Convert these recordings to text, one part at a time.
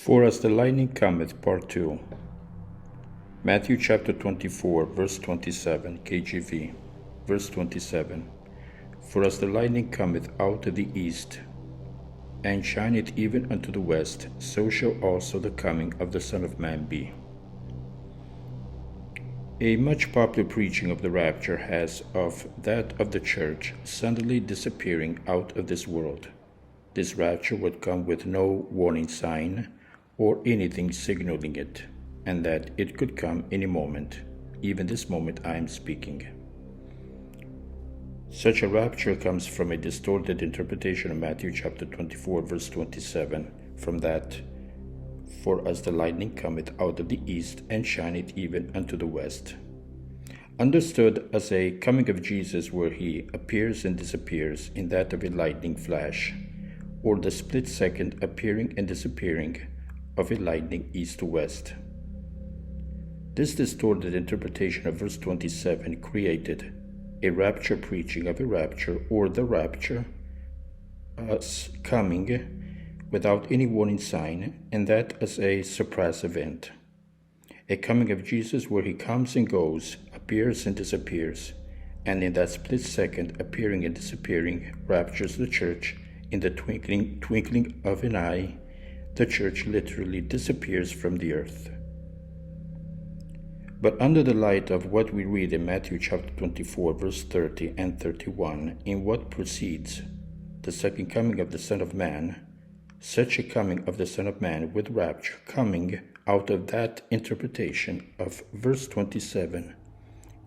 For as the lightning cometh, Part 2. Matthew chapter 24, verse 27, KJV, verse 27. For as the lightning cometh out of the east, and shineth even unto the west, so shall also the coming of the Son of Man be. A much popular preaching of the rapture has of that of the church suddenly disappearing out of this world. This rapture would come with no warning sign or anything signaling it, and that it could come any moment, even this moment I am speaking. Such a rapture comes from a distorted interpretation of Matthew chapter 24, verse 27, from that, for as the lightning cometh out of the east, and shineth even unto the west. Understood as a coming of Jesus where he appears and disappears in that of a lightning flash, or the split second appearing and disappearing of a lightning east to west. This distorted interpretation of verse 27 created a rapture preaching of a rapture, or the rapture as coming without any warning sign, and that as a surprise event. A coming of Jesus where he comes and goes, appears and disappears, and in that split second appearing and disappearing raptures the church in the twinkling of an eye. The church literally disappears from the earth. But under the light of what we read in Matthew chapter 24, verse 30 and 31, in what precedes the second coming of the Son of Man, such a coming of the Son of Man with rapture coming out of that interpretation of verse 27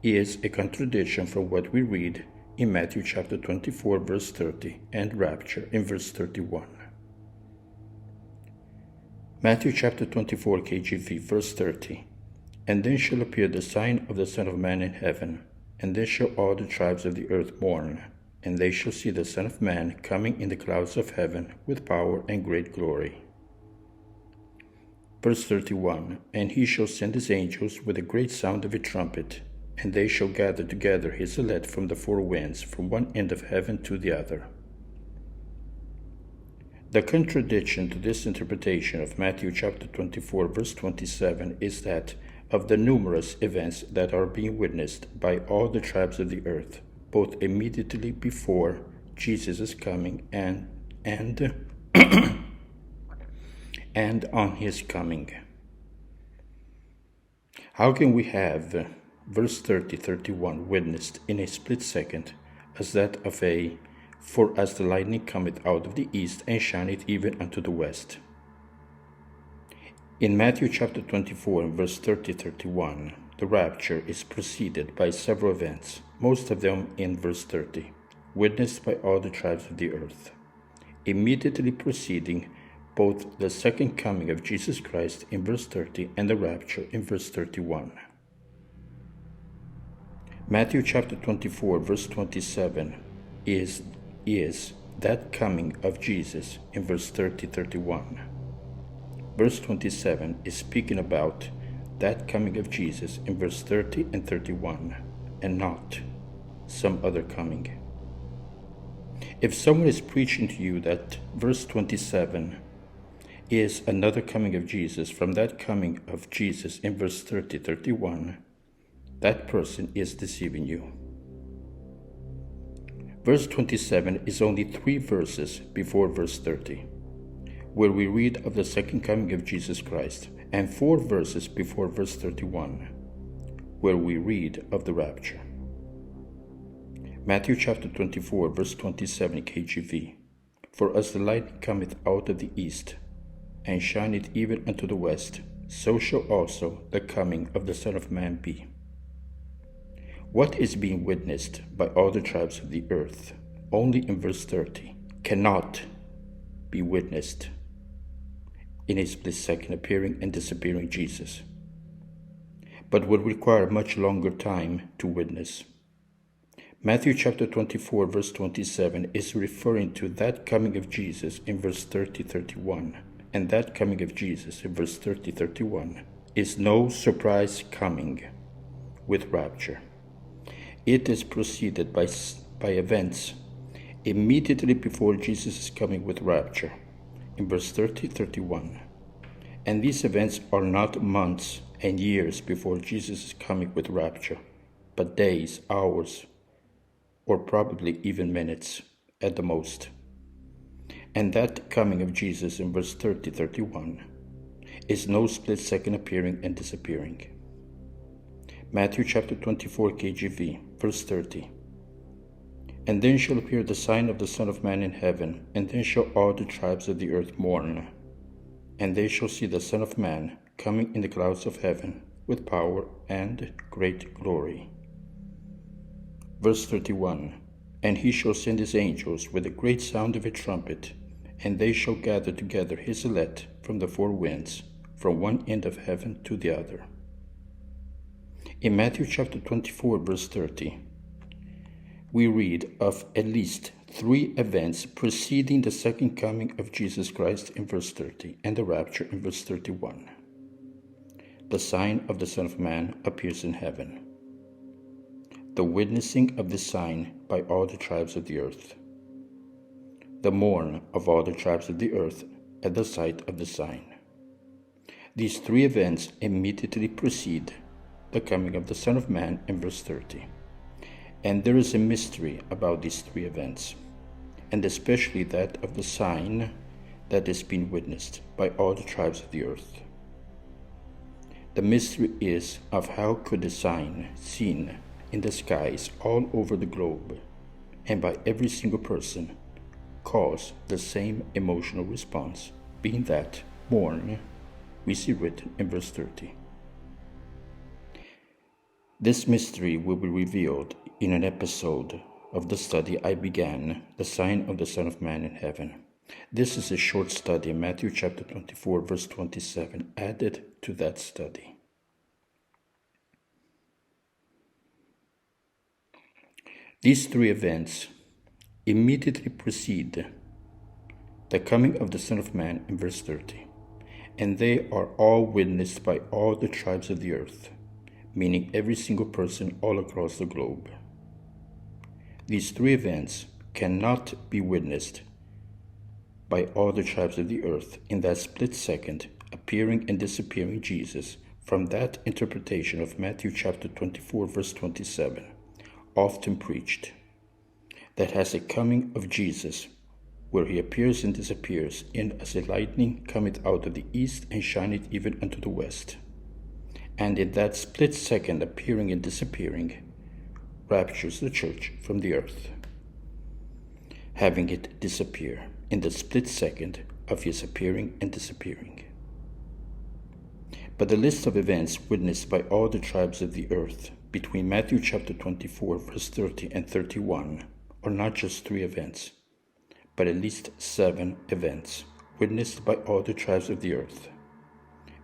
is a contradiction from what we read in Matthew chapter 24, verse 30 and rapture in verse 31. Matthew chapter 24, KJV, verse 30. And then shall appear the sign of the Son of Man in heaven, and then shall all the tribes of the earth mourn, and they shall see the Son of Man coming in the clouds of heaven with power and great glory. Verse 31. And he shall send his angels with a great sound of a trumpet, and they shall gather together his elect from the four winds, from one end of heaven to the other. The contradiction to this interpretation of Matthew chapter 24, verse 27 is that of the numerous events that are being witnessed by all the tribes of the earth, both immediately before Jesus' coming and on his coming. How can we have verse 30-31 witnessed in a split second as that of a for as the lightning cometh out of the east, and shineth even unto the west? In Matthew chapter 24, verse 30-31, the rapture is preceded by several events, most of them in verse 30, witnessed by all the tribes of the earth, immediately preceding both the second coming of Jesus Christ in verse 30 and the rapture in verse 31. Matthew chapter 24, verse 27 is that coming of Jesus in verse 30-31. Verse 27 is speaking about that coming of Jesus in verse 30 and 31, and not some other coming. If someone is preaching to you that verse 27 is another coming of Jesus from that coming of Jesus in verse 30-31, that person is deceiving you. Verse 27 is only 3 verses before verse 30, where we read of the second coming of Jesus Christ, and 4 verses before verse 31, where we read of the rapture. Matthew chapter 24, verse 27, KJV. For as the light cometh out of the east, and shineth even unto the west, so shall also the coming of the Son of Man be. What is being witnessed by all the tribes of the earth, only in verse 30, cannot be witnessed in a split second appearing and disappearing Jesus, but would require much longer time to witness. Matthew chapter 24, verse 27 is referring to that coming of Jesus in verse 30-31, and that coming of Jesus in verse 30-31 is no surprise coming with rapture. It is preceded by events immediately before Jesus is coming with rapture in verse 30-31, And these events are not months and years before Jesus is coming with rapture, but days, hours, or probably even minutes at the most. And that coming of Jesus in verse 30-31 is no split-second appearing and disappearing. Matthew chapter 24 KJV, verse 30. And then shall appear the sign of the Son of Man in heaven, and then shall all the tribes of the earth mourn. And they shall see the Son of Man coming in the clouds of heaven with power and great glory. Verse 31. And he shall send his angels with a great sound of a trumpet, and they shall gather together his elect from the four winds, from one end of heaven to the other. In Matthew chapter 24, verse 30, we read of at least 3 events preceding the second coming of Jesus Christ in verse 30 and the rapture in verse 31. The sign of the Son of Man appears in heaven. The witnessing of the sign by all the tribes of the earth. The mourn of all the tribes of the earth at the sight of the sign. These 3 events immediately precede the coming of the Son of Man in verse 30. And there is a mystery about these 3 events, and especially that of the sign that is being witnessed by all the tribes of the earth. The mystery is of how could the sign seen in the skies all over the globe and by every single person cause the same emotional response, being that mourn we see written in verse 30. This mystery will be revealed in an episode of the study I began, The Sign of the Son of Man in Heaven. This is a short study, Matthew chapter 24, verse 27, added to that study. These 3 events immediately precede the coming of the Son of Man in verse 30, and they are all witnessed by all the tribes of the earth, meaning every single person all across the globe. These 3 events cannot be witnessed by all the tribes of the earth in that split second appearing and disappearing Jesus from that interpretation of Matthew chapter 24 verse 27, often preached, that has a coming of Jesus where he appears and disappears in as a lightning cometh out of the east and shineth even unto the west. And in that split second appearing and disappearing, raptures the church from the earth, having it disappear in the split second of his appearing and disappearing. But the list of events witnessed by all the tribes of the earth between Matthew chapter 24 verse 30 and 31 are not just 3 events, but at least 7 events witnessed by all the tribes of the earth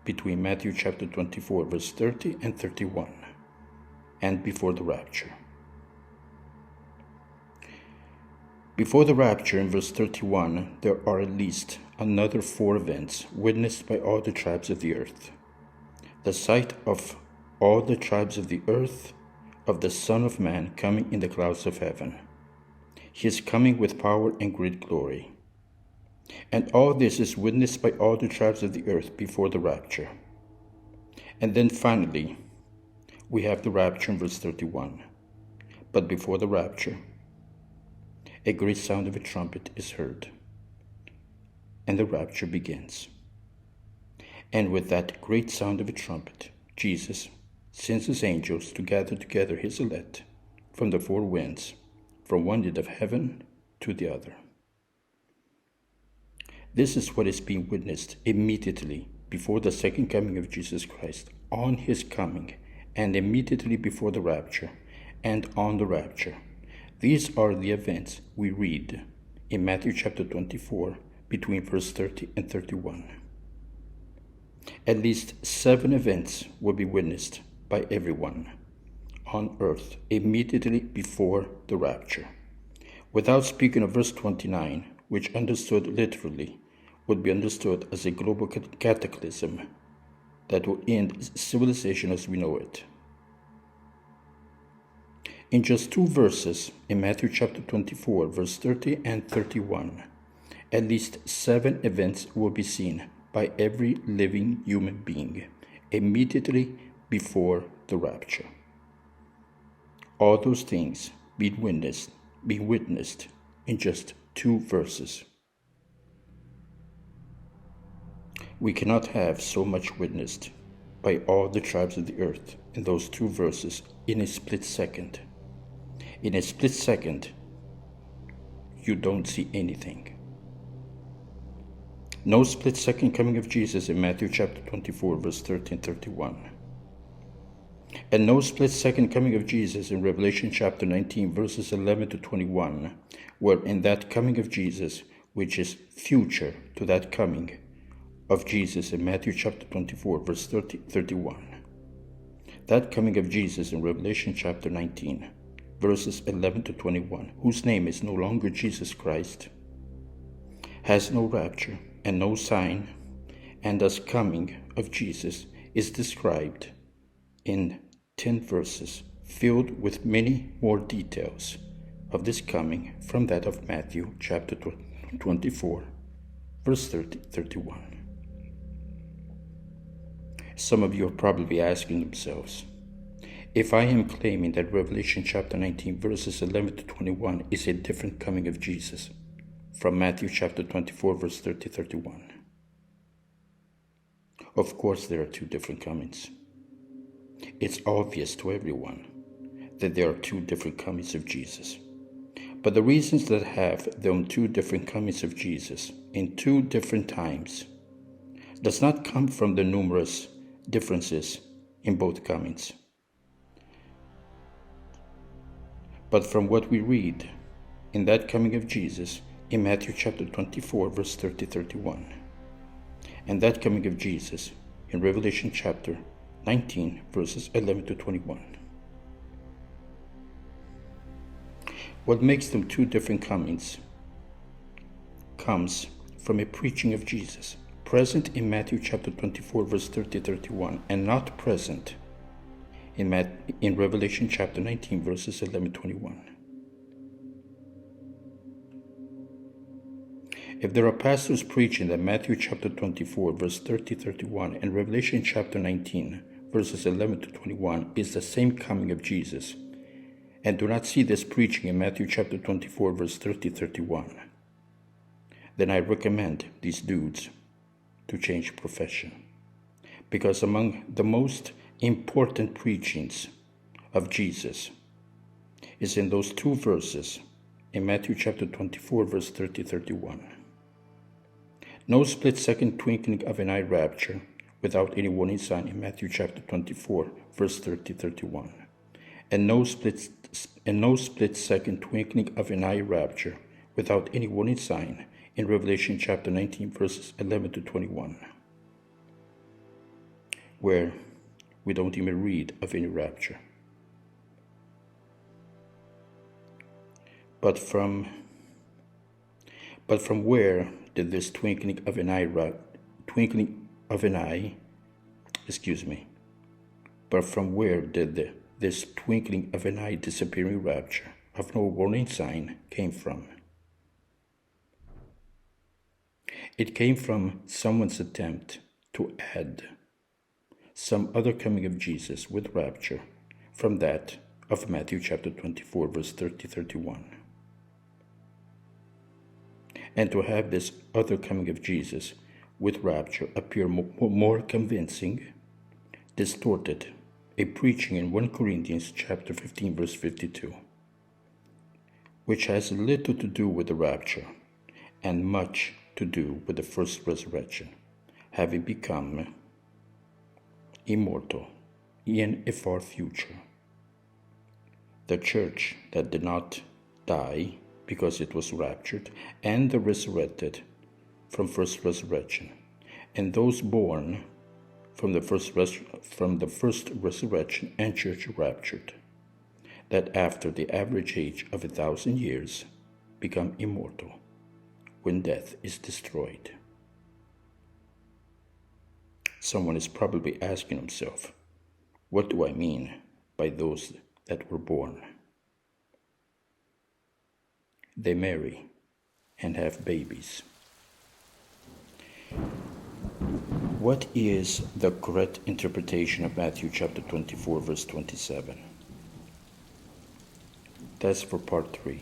between Matthew chapter 24 verse 30 and 31 and before the rapture. Before the rapture in verse 31, there are at least another 4 events witnessed by all the tribes of the earth. The sight of all the tribes of the earth of the Son of Man coming in the clouds of heaven. He is coming with power and great glory. And all this is witnessed by all the tribes of the earth before the rapture. And then finally, we have the rapture in verse 31. But before the rapture, a great sound of a trumpet is heard, and the rapture begins. And with that great sound of a trumpet, Jesus sends his angels to gather together his elect from the 4 winds, from one end of heaven to the other. This is what is being witnessed immediately before the second coming of Jesus Christ, on his coming, and immediately before the rapture, and on the rapture. These are the events we read in Matthew chapter 24 between verse 30 and 31. At least 7 events will be witnessed by everyone on earth immediately before the rapture. Without speaking of verse 29, which understood literally would be understood as a global cataclysm that will end civilization as we know it. In just 2 verses in Matthew chapter 24, verse 30 and 31, at least 7 events will be seen by every living human being immediately before the rapture. All those things being witnessed in just 2 verses. We cannot have so much witnessed by all the tribes of the earth in those 2 verses in a split second. In a split second, you don't see anything. No split second coming of Jesus in Matthew chapter 24, verse 30 and 31. And no split second coming of Jesus in Revelation chapter 19, verses 11 to 21, where in that coming of Jesus, which is future to that coming of Jesus in Matthew chapter 24, verse 31. That coming of Jesus in Revelation chapter 19, verses 11 to 21, whose name is no longer Jesus Christ, has no rapture and no sign, and thus coming of Jesus is described in 10 verses, filled with many more details of this coming from that of Matthew chapter 24, verse 31. Some of you are probably asking themselves, if I am claiming that Revelation chapter 19, verses 11 to 21 is a different coming of Jesus from Matthew chapter 24, verse 31. Of course, there are 2 different comings. It's obvious to everyone that there are 2 different comings of Jesus. But the reasons that have them 2 different comings of Jesus in 2 different times does not come from the numerous differences in both comings, but from what we read in that coming of Jesus in Matthew chapter 24, verse 31, and that coming of Jesus in Revelation chapter 19, verses 11 to 21. What makes them 2 different comings comes from a preaching of Jesus, present in Matthew chapter 24, verse 31, and not present in Revelation chapter 19, verses 11 to 21. If there are pastors preaching that Matthew chapter 24, verse 31, and Revelation chapter 19, verses 11 to 21 is the same coming of Jesus, and do not see this preaching in Matthew chapter 24, verse 31, then I recommend these dudes to change profession. Because among the most important preachings of Jesus is in those 2 verses in Matthew chapter 24, verse 31. No split-second twinkling of an eye rapture without any warning sign in Matthew chapter 24, verse 31. And no split-second twinkling of an eye rapture without any warning sign in Revelation chapter 19, verses 11 to 21, where we don't even read of any rapture. But from where did this twinkling of an eye, but from where did this twinkling of an eye disappearing rapture of no warning sign came from? It came from someone's attempt to add some other coming of Jesus with rapture from that of Matthew chapter 24, verse 31. And to have this other coming of Jesus with rapture appear more convincing, distorted a preaching in 1 Corinthians chapter 15, verse 52, which has little to do with the rapture and much to do with the first resurrection, having become immortal in a far future. The church that did not die because it was raptured, and the resurrected from first resurrection, and those born from the first resurrection and church raptured, that after the average age of 1,000 years become immortal when death is destroyed. Someone is probably asking himself, what do I mean by those that were born? They marry and have babies. what is the correct interpretation of Matthew chapter 24, verse 27? That's for part 3.